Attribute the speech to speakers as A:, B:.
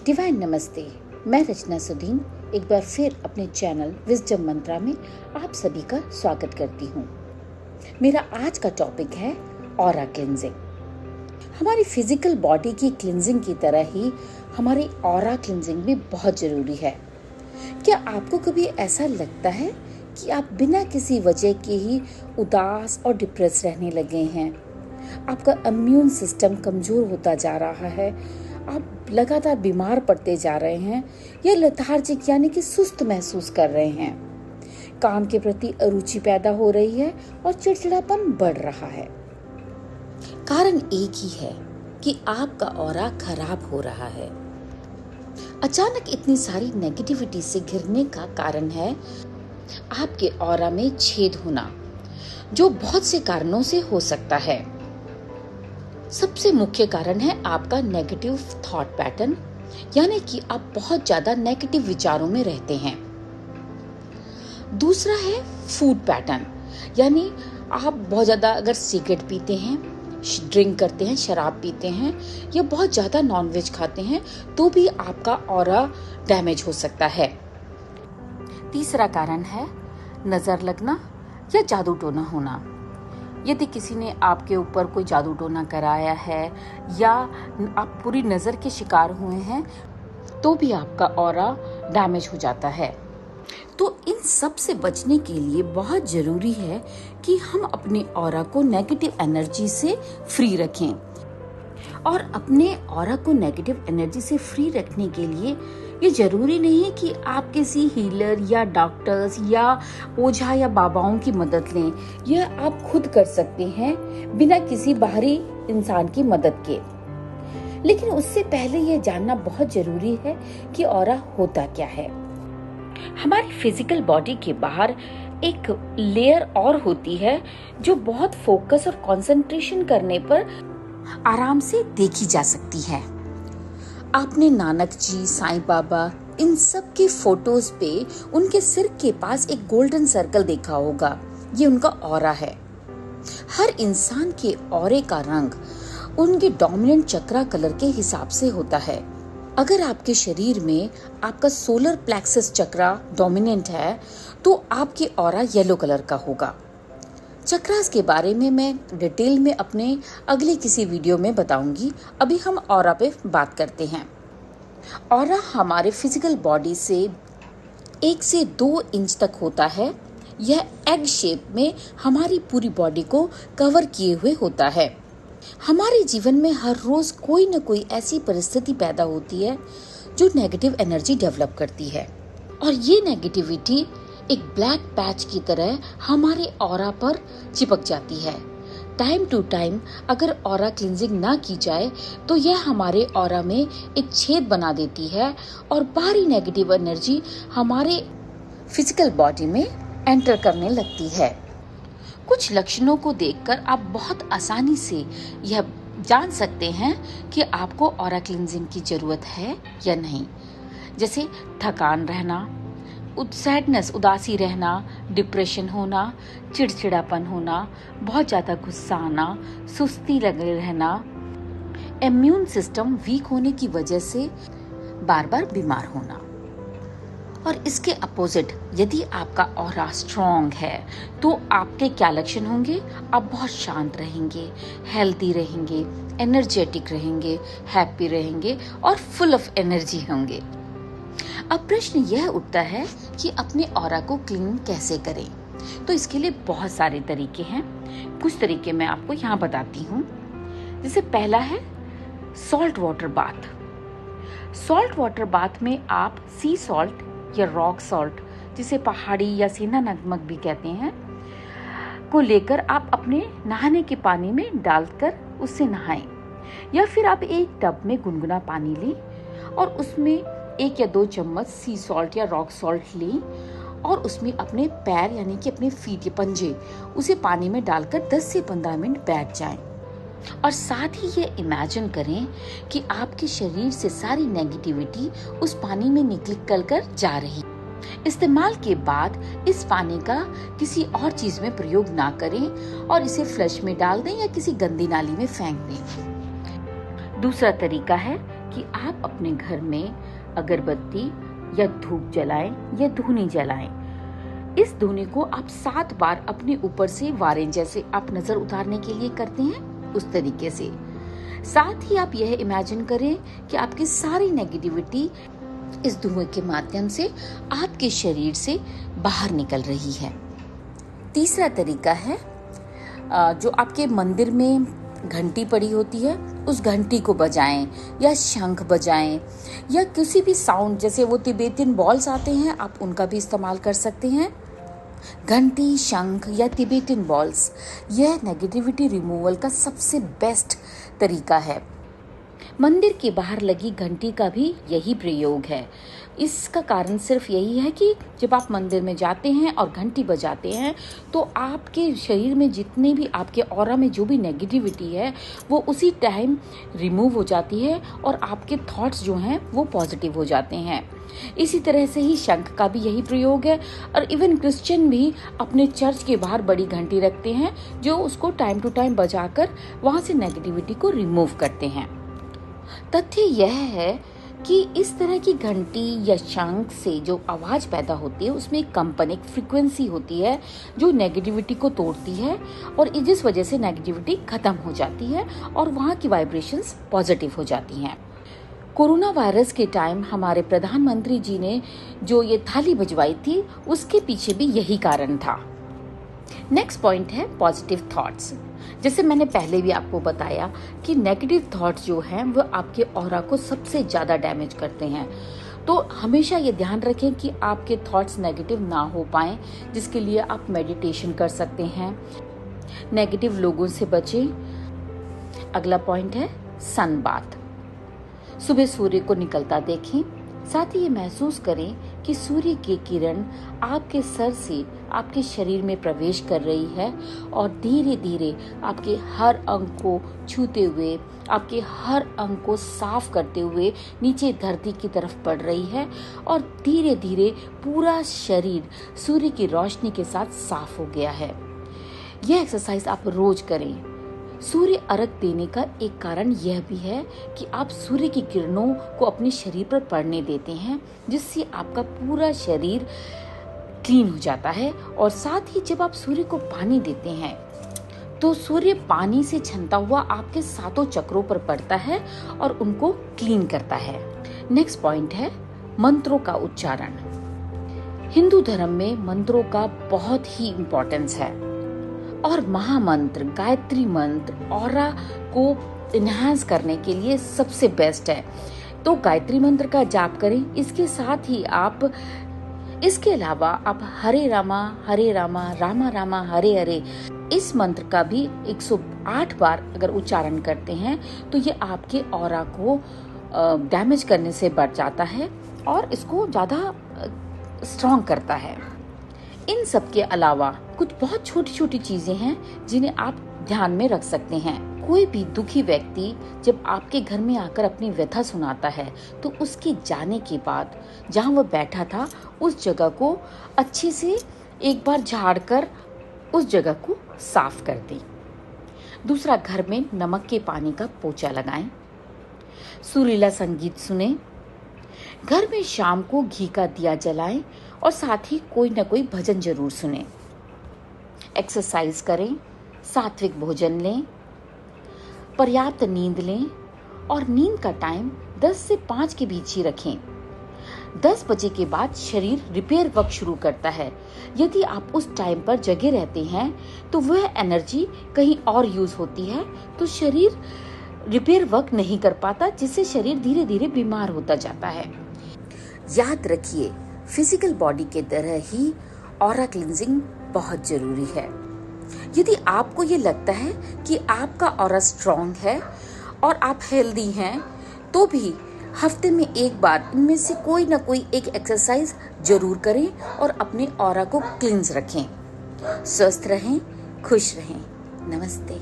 A: Divine नमस्ते। मैं रचना सुदीन एक बार फिर अपने चैनल विजडम मंत्रा में आप सभी का स्वागत करती हूँ। मेरा आज का टॉपिक है ऑरा क्लिंजिंग। हमारी फिजिकल बॉडी की क्लिंजिंग की तरह ही हमारी ऑरा क्लिंजिंग भी बहुत जरूरी है। क्या आपको कभी ऐसा लगता है कि आप बिना किसी वजह के ही उदास और डिप्रेस रहने लगे हैं? आपका इम्यून सिस्टम कमजोर होता जा रहा है, आप लगातार बीमार पड़ते जा रहे हैं या लेथार्जिक यानी कि सुस्त महसूस कर रहे हैं। काम के प्रति अरुचि पैदा हो रही है और चिड़चिड़ापन बढ़ रहा है। कारण एक ही है कि आपका ऑरा खराब हो रहा है। अचानक इतनी सारी नेगेटिविटी से घिरने का कारण है आपके ऑरा में छेद होना, जो बहुत से कारणों से हो सकता है। सबसे मुख्य कारण है आपका नेगेटिव थॉट पैटर्न, यानी कि आप बहुत ज्यादा नेगेटिव विचारों में रहते हैं। दूसरा है फूड पैटर्न, यानी आप बहुत ज्यादा अगर सिगरेट पीते हैं, ड्रिंक करते हैं, शराब पीते हैं या बहुत ज्यादा नॉनवेज खाते हैं तो भी आपका ऑरा डैमेज हो सकता है। तीसरा कारण है नजर लगना या जादू टोना होना। यदि किसी ने आपके ऊपर कोई जादू टोना कराया है या आप पूरी नजर के शिकार हुए हैं तो भी आपका ऑरा डैमेज हो जाता है। तो इन सब से बचने के लिए बहुत जरूरी है कि हम अपने ऑरा को नेगेटिव एनर्जी से फ्री रखें। और अपने ऑरा को नेगेटिव एनर्जी से फ्री रखने के लिए ये जरूरी नहीं है कि आप किसी हीलर या डॉक्टर्स या ओझा या बाबाओं की मदद लें। यह आप खुद कर सकते हैं बिना किसी बाहरी इंसान की मदद के। लेकिन उससे पहले यह जानना बहुत जरूरी है कि ऑरा होता क्या है। हमारी फिजिकल बॉडी के बाहर एक लेयर और होती है जो बहुत फोकस और कंसंट्रेशन करने पर आराम से देखी जा सकती है। आपने नानक जी, साईं बाबा, इन सब के फोटोज पे उनके सिर के पास एक गोल्डन सर्कल देखा होगा। ये उनका ऑरा है। हर इंसान के ऑरे का रंग उनके डोमिनेंट चक्रा कलर के हिसाब से होता है। अगर आपके शरीर में आपका सोलर प्लेक्सस चक्रा डोमिनेंट है तो आपके ऑरा येलो कलर का होगा। चक्रास के बारे में मैं डिटेल में अपने अगले किसी वीडियो में बताऊंगी। अभी हम ऑरा पे बात करते हैं। ऑरा हमारे फिजिकल बॉडी से 1 से 2 इंच तक होता है। यह एग शेप में हमारी पूरी बॉडी को कवर किए हुए होता है। हमारे जीवन में हर रोज कोई न कोई ऐसी परिस्थिति पैदा होती है जो नेगेटिव एनर्जी डेवलप करती है और ये नेगेटिविटी एक ब्लैक पैच की तरह हमारे ऑरा पर चिपक जाती है। टाइम टू टाइम अगर ऑरा क्लिंजिंग ना की जाए तो यह हमारे ऑरा में एक छेद बना देती है और बाहरी नेगेटिव एनर्जी हमारे फिजिकल बॉडी में एंटर करने लगती है। कुछ लक्षणों को देखकर आप बहुत आसानी से यह जान सकते हैं कि आपको ऑरा क्लिंजिंग की जरूरत है या नहीं। जैसे थकान रहना, सैडनेस, उदासी रहना, डिप्रेशन होना, चिड़चिड़ापन होना, बहुत ज्यादा गुस्सा आना, सुस्ती लगे रहना, इम्यून सिस्टम वीक होने की वजह से बार बार बीमार होना। और इसके अपोजिट यदि आपका ऑरा स्ट्रॉन्ग है तो आपके क्या लक्षण होंगे? आप बहुत शांत रहेंगे, हेल्दी रहेंगे, एनर्जेटिक रहेंगे, हैप्पी रहेंगे और फुल ऑफ एनर्जी होंगे। अब प्रश्न यह उठता है कि अपने ऑरा को क्लीन कैसे करें। तो इसके लिए बहुत सारे तरीके हैं। कुछ तरीके मैं आपको यहाँ बताती हूँ। जैसे पहला है salt water bath. Salt water bath में आप सी सॉल्ट या रॉक सॉल्ट, जिसे पहाड़ी या सेंधा नमक भी कहते हैं, को लेकर आप अपने नहाने के पानी में डालकर उससे नहाएं। या फिर आप एक टब में गुनगुना पानी लें और उसमें 1 या 2 चम्मच सी सॉल्ट या रॉक सॉल्ट लें और उसमें अपने पैर यानी कि अपने फीट या पंजे उसे पानी में डालकर 10 से 15 मिनट बैठ जाएं। और साथ ही ये इमेजिन करें कि आपके शरीर से सारी नेगेटिविटी उस पानी में निकल कर जा रही। इस्तेमाल के बाद इस पानी का किसी और चीज में प्रयोग ना करें और इसे फ्लश में डाल दें या किसी गंदी नाली में फेंक दें। दूसरा तरीका है कि आप अपने घर में अगरबत्ती या धूप जलाएं या धूनी जलाएं। इस धूनी को आप 7 बार अपने ऊपर से वारें जैसे आप नजर उतारने के लिए करते हैं उस तरीके से। साथ ही आप यह इमेजिन करें कि आपकी सारी नेगेटिविटी इस धुएं के माध्यम से आपके शरीर से बाहर निकल रही है। तीसरा तरीका है जो आपके मंदिर में घंटी पड़ी होती है उस घंटी को बजाएं या शंख बजाएं या किसी भी साउंड, जैसे वो तिब्बतियन बॉल्स आते हैं आप उनका भी इस्तेमाल कर सकते हैं। घंटी, शंख या तिब्बतियन बॉल्स यह नेगेटिविटी रिमूवल का सबसे बेस्ट तरीका है। मंदिर के बाहर लगी घंटी का भी यही प्रयोग है। इसका कारण सिर्फ यही है कि जब आप मंदिर में जाते हैं और घंटी बजाते हैं तो आपके शरीर में जितने भी आपके ऑरा में जो भी नेगेटिविटी है वो उसी टाइम रिमूव हो जाती है और आपके थॉट्स जो हैं वो पॉजिटिव हो जाते हैं। इसी तरह से ही शंख का भी यही प्रयोग है और इवन क्रिश्चियन भी अपने चर्च के बाहर बड़ी घंटी रखते हैं जो उसको टाइम टू टाइम बजाकर वहां से नेगेटिविटी को रिमूव करते हैं। तथ्य यह है कि इस तरह की घंटी या शंख से जो आवाज पैदा होती है उसमें एक कंपन, एक फ्रीक्वेंसी होती है जो नेगेटिविटी को तोड़ती है और जिस वजह से नेगेटिविटी खत्म हो जाती है और वहाँ की वाइब्रेशंस पॉजिटिव हो जाती हैं। कोरोना वायरस के टाइम हमारे प्रधानमंत्री जी ने जो ये थाली बजवाई थी उसके पीछे भी यही कारण था। नेक्स्ट पॉइंट है पॉजिटिव थॉट्स। जैसे मैंने पहले भी आपको बताया कि नेगेटिव थॉट्स जो हैं वो आपके ऑरा को सबसे ज्यादा डैमेज करते हैं। तो हमेशा ये ध्यान रखें कि आपके थॉट्स नेगेटिव ना हो पाएं, जिसके लिए आप मेडिटेशन कर सकते हैं। नेगेटिव लोगों से बचें। अगला पॉइंट है सन बाथ। सुबह सूर्य को निकलता देखें, साथ ही ये महसूस करें कि सूर्य की किरण आपके सर से आपके शरीर में प्रवेश कर रही है और धीरे धीरे आपके हर अंग को छूते हुए, आपके हर अंग को साफ करते हुए नीचे धरती की तरफ पड़ रही है और धीरे धीरे पूरा शरीर सूर्य की रोशनी के साथ साफ हो गया है। यह एक्सरसाइज आप रोज करें। सूर्य अर्घ देने का एक कारण यह भी है कि आप सूर्य की किरणों को अपने शरीर पर पड़ने देते हैं, जिससे आपका पूरा शरीर क्लीन हो जाता है। और साथ ही जब आप सूर्य को पानी देते हैं तो सूर्य पानी से छनता हुआ आपके 7 चक्रों पर पड़ता है और उनको क्लीन करता है। नेक्स्ट पॉइंट है मंत्रों का उच्चारण। हिंदू धर्म में मंत्रों का बहुत ही इम्पोर्टेंस है और महामंत्र, गायत्री मंत्र ऑरा को इनहांस करने के लिए सबसे बेस्ट है। तो गायत्री मंत्र का जाप करें। इसके साथ ही आप इसके अलावा आप हरे रामा रामा रामा हरे हरे इस मंत्र का भी 108 बार अगर उच्चारण करते हैं तो ये आपके ऑरा को डैमेज करने से बच जाता है और इसको ज्यादा स्ट्रॉन्ग करता है। इन सब के अलावा कुछ बहुत छोटी छोटी चीजें हैं जिन्हें आप ध्यान में रख सकते हैं। कोई भी दुखी व्यक्ति जब आपके घर में आकर अपनी व्यथा सुनाता है तो उसके जाने के बाद जहाँ वह बैठा था उस जगह को अच्छे से एक बार झाड़कर उस जगह को साफ कर दें। दूसरा, घर में नमक के पानी का पोछा लगाएं। सुरीला संगीत सुने। घर में शाम को घी का दिया जलाएं और साथ ही कोई न कोई भजन जरूर सुने। एक्सरसाइज करें, सात्विक भोजन लें, पर्याप्त नींद लें और नींद का टाइम 10 से 5 के बीच ही रखें। 10 बजे के बाद शरीर रिपेयर वर्क शुरू करता है। यदि आप उस टाइम पर जगे रहते हैं तो वह एनर्जी कहीं और यूज होती है तो शरीर रिपेयर वर्क नहीं कर पाता, जिससे शरीर धीरे धीरे बीमार होता जाता है। याद रखिए, फिजिकल बॉडी के तरह ही ऑरा क्लींजिंग बहुत जरूरी है। यदि आपको ये लगता है कि आपका ऑरा स्ट्रॉन्ग है और आप हेल्दी हैं तो भी हफ्ते में एक बार इनमें से कोई ना कोई एक एक्सरसाइज जरूर करें और अपने ऑरा को क्लींस रखें। स्वस्थ रहें, खुश रहें। नमस्ते।